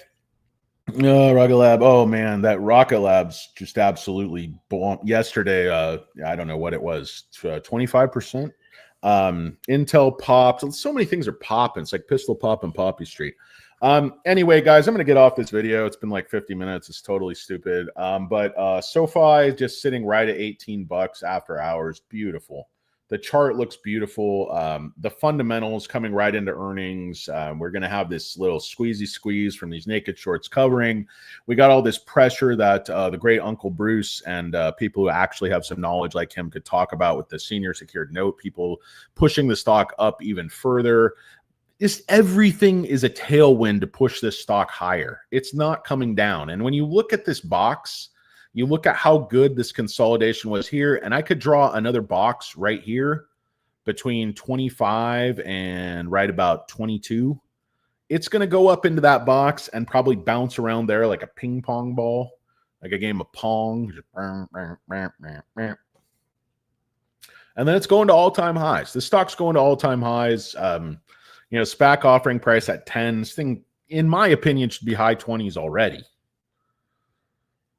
Rocket Lab. Oh, man, that Rocket Lab's just absolutely bombed. Yesterday, I don't know what it was, 25%. Intel popped. So many things are popping. It's like Pistol Pop and Poppy Street. Anyway, guys, I'm going to get off this video. It's been like 50 minutes. It's totally stupid. But SoFi just sitting right at $18 after hours. Beautiful. The chart looks beautiful. The fundamentals coming right into earnings. We're going to have this little squeezy squeeze from these naked shorts covering. We got all this pressure that the great Uncle Bruce and people who actually have some knowledge like him could talk about with the senior secured note, people pushing the stock up even further. Just everything is a tailwind to push this stock higher. It's not coming down. And when you look at this box, you look at how good this consolidation was here, and I could draw another box right here between 25 and right about 22. It's going to go up into that box and probably bounce around there like a ping pong ball, like a game of Pong. And then it's going to all-time highs. The stock's going to all-time highs. SPAC offering price at 10. This thing, in my opinion, should be high 20s already.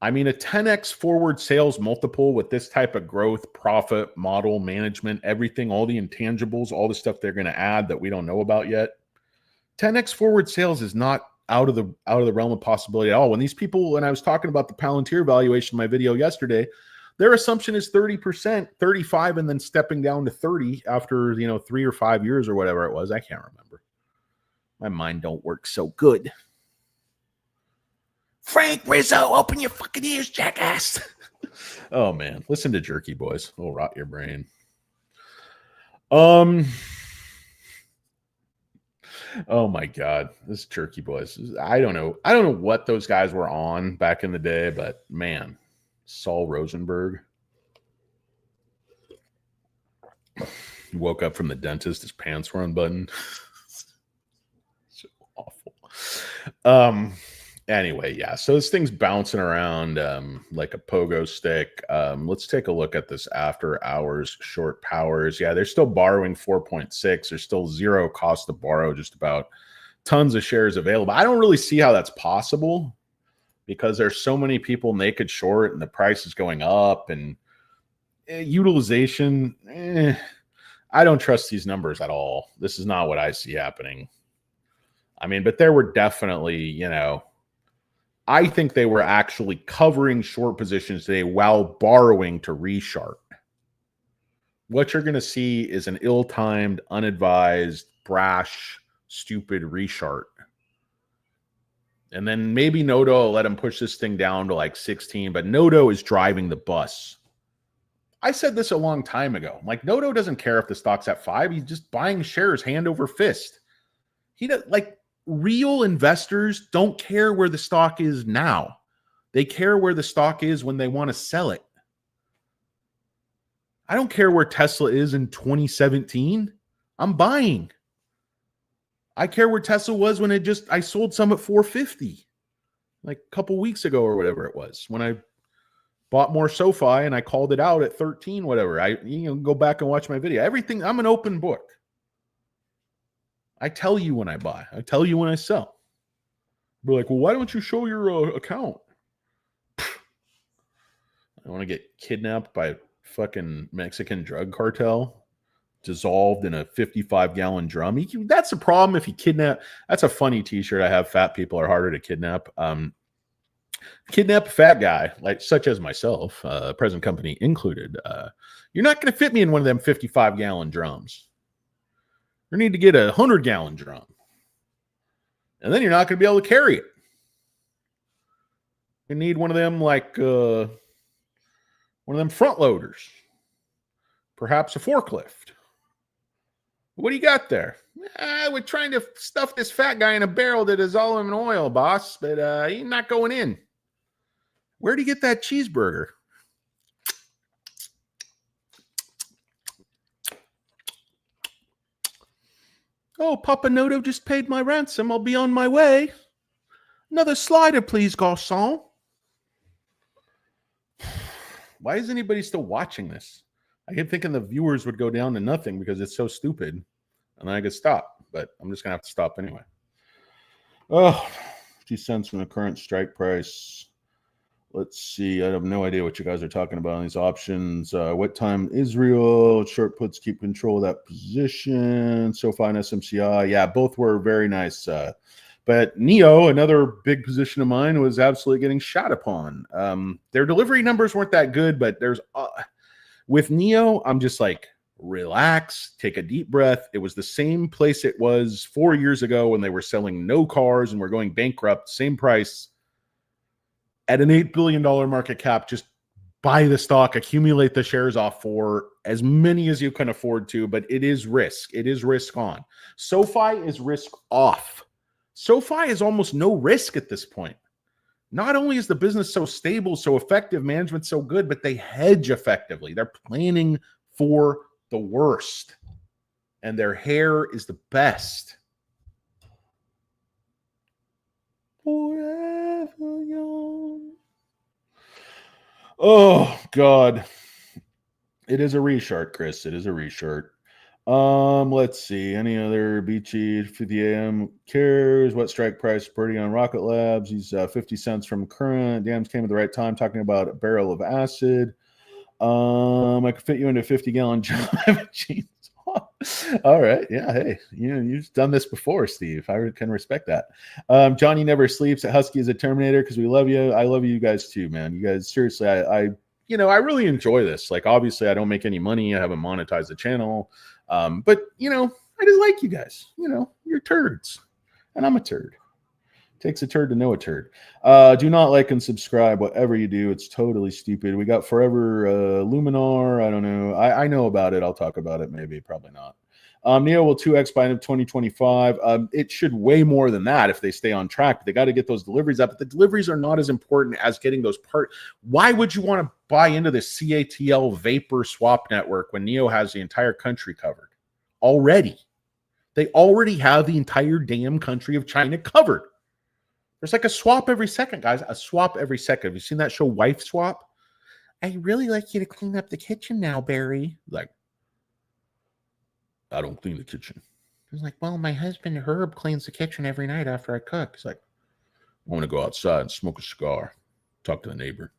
I mean, a 10x forward sales multiple with this type of growth, profit, model, management, everything, all the intangibles, all the stuff they're going to add that we don't know about yet. 10x forward sales is not out of the realm of possibility at all. When these people, when I was talking about the Palantir valuation in my video yesterday, their assumption is 30%, 35, and then stepping down to 30 after 3 or 5 years or whatever it was. I can't remember. My mind don't work so good. Frank Rizzo, open your fucking ears, jackass. Oh, man. Listen to Jerky Boys. It'll rot your brain. Oh, my God. This Jerky Boys. I don't know. I don't know what those guys were on back in the day, but, man. Saul Rosenberg. He woke up from the dentist. His pants were unbuttoned. So awful. Anyway, yeah. So this thing's bouncing around like a pogo stick. Let's take a look at this after hours short powers. Yeah, they're still borrowing 4.6. There's still zero cost to borrow, just about tons of shares available. I don't really see how that's possible because there's so many people naked short and the price is going up and utilization. I don't trust these numbers at all. This is not what I see happening. I mean, but there were definitely, I think they were actually covering short positions today while borrowing to reshart. What you're going to see is an ill-timed, unadvised, brash, stupid reshart. And then maybe Noto will let him push this thing down to like 16, but Noto is driving the bus. I said this a long time ago. Like, Noto doesn't care if the stock's at 5. He's just buying shares hand over fist. He does, like, real investors don't care where the stock is now. They care where the stock is when they want to sell it. I don't care where Tesla is in 2017. I'm buying. I care where Tesla was when I sold some at 450, like a couple weeks ago or whatever it was, when I bought more SoFi and I called it out at 13, whatever. Go back and watch my video. Everything, I'm an open book. I tell you when I buy. I tell you when I sell. Be like, well, why don't you show your account? I want to get kidnapped by a fucking Mexican drug cartel, dissolved in a 55-gallon drum. That's a problem if you kidnap. That's a funny t-shirt I have. Fat people are harder to kidnap. Kidnap a fat guy, like such as myself, present company included. You're not going to fit me in one of them 55-gallon drums. You need to get a 100-gallon drum. And then you're not going to be able to carry it. You need one of them like one of them front loaders. Perhaps a forklift. What do you got there? We're trying to stuff this fat guy in a barrel that is all in oil, boss, but he's not going in. Where do you get that cheeseburger? Oh, Papa Noto just paid my ransom. I'll be on my way. Another slider, please, garçon. Why is anybody still watching this? I keep thinking the viewers would go down to nothing because it's so stupid. And then I could stop, but I'm just going to have to stop anyway. Oh, 50 cents from the current strike price. Let's see. I have no idea what you guys are talking about on these options. What time Israel? Short puts keep control of that position. SoFi and SMCI. Yeah, both were very nice. But But Neo, another big position of mine, was absolutely getting shot upon. Their delivery numbers weren't that good, but there's with Neo, I'm just like, relax, take a deep breath. It was the same place it was 4 years ago when they were selling no cars and were going bankrupt, same price at an $8 billion market cap. Just buy the stock, accumulate the shares off for as many as you can afford to, but it is risk. It is risk on. SOFI is risk off. SOFI is almost no risk at this point. Not only is the business so stable, so effective, management so good, but they hedge effectively. They're planning for the worst. And their hair is the best. Forever young. Oh, God. It is a reshart, Chris. It is a reshart. Let's see. Any other beachy 50 AM cares? What strike price Birdie on Rocket Labs? He's 50 cents from current. Dams came at the right time talking about a barrel of acid. I could fit you into a 50-gallon jeans. All right. Yeah. Hey, you've done this before, Steve. I can respect that. Johnny never sleeps. Husky is a Terminator because we love you. I love you guys too, man. You guys, seriously, I really enjoy this. Like, obviously, I don't make any money. I haven't monetized the channel. But, I just like you guys. You're turds. And I'm a turd. Takes a turd to know a turd. Do not like and subscribe, whatever you do. It's totally stupid. We got Forever Luminar. I don't know. I know about it. I'll talk about it. Maybe, probably not. Neo will 2x by end of 2025. It should way more than that if they stay on track. But they got to get those deliveries up. But the deliveries are not as important as getting those parts. Why would you want to buy into the CATL vapor swap network when Neo has the entire country covered already? They already have the entire damn country of China covered. There's like a swap every second, guys. A swap every second. Have you seen that show, Wife Swap? I really like you to clean up the kitchen now, Barry. Like, I don't clean the kitchen. He's like, well, my husband Herb cleans the kitchen every night after I cook. He's like, I want to go outside and smoke a cigar, talk to the neighbor.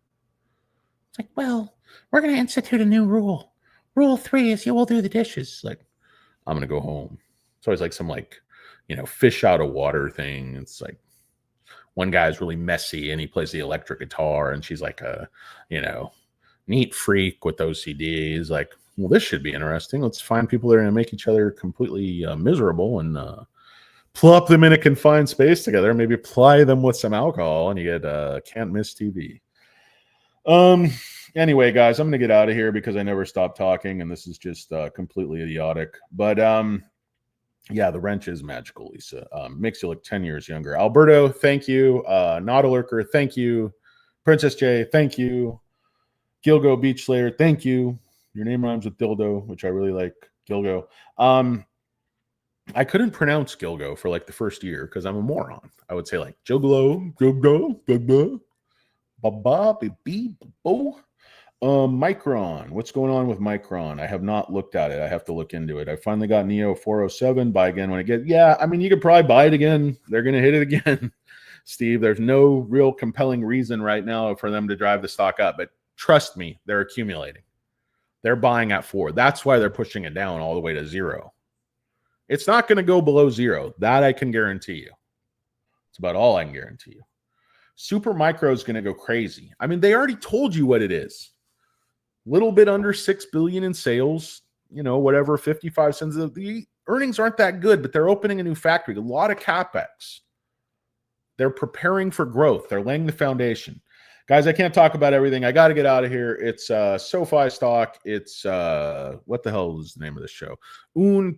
It's like, well, we're going to institute a new rule. Rule 3 is you will do the dishes. Like, I'm going to go home. It's always like some fish out of water thing. It's like, one guy's really messy and he plays the electric guitar and she's like a, neat freak with OCD. He's like, well, this should be interesting. Let's find people that are going to make each other completely miserable and plop them in a confined space together. Maybe apply them with some alcohol and you get can't miss TV. Anyway, guys, I'm going to get out of here because I never stop talking and this is just completely idiotic. But yeah, the wrench is magical, Lisa. Makes you look 10 years younger. Alberto, thank you. Not a lurker, thank you. Princess J, thank you. Gilgo Beach Slayer, thank you. Your name rhymes with dildo, which I really like. Gilgo. I couldn't pronounce Gilgo for like the first year because I'm a moron. I would say like Joglo, Gilgo, Baba, Bibi, Bo. Micron. What's going on with Micron? I have not looked at it. I have to look into it. I finally got Neo 407. Buy again when it gets. Yeah, I mean, you could probably buy it again. They're going to hit it again, Steve. There's no real compelling reason right now for them to drive the stock up. But trust me, they're accumulating. They're buying at 4. That's why they're pushing it down all the way to 0. It's not going to go below 0. That I can guarantee you. It's about all I can guarantee you. Super Micro is going to go crazy. I mean, they already told you what it is. Little bit under 6 billion in sales, whatever, 55 cents. The earnings aren't that good, but they're opening a new factory, a lot of capex. They're preparing for growth. They're laying the foundation. Guys, I can't talk about everything. I got to get out of here. It's SOFI stock. It's what the hell is the name of this show?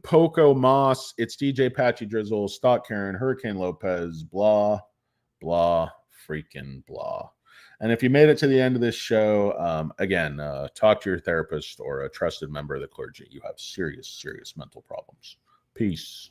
Poco Moss. It's DJ Patchy Drizzle, Stock Karen, Hurricane Lopez, blah, blah, freaking blah. And if you made it to the end of this show, again, talk to your therapist or a trusted member of the clergy. You have serious, serious mental problems. Peace.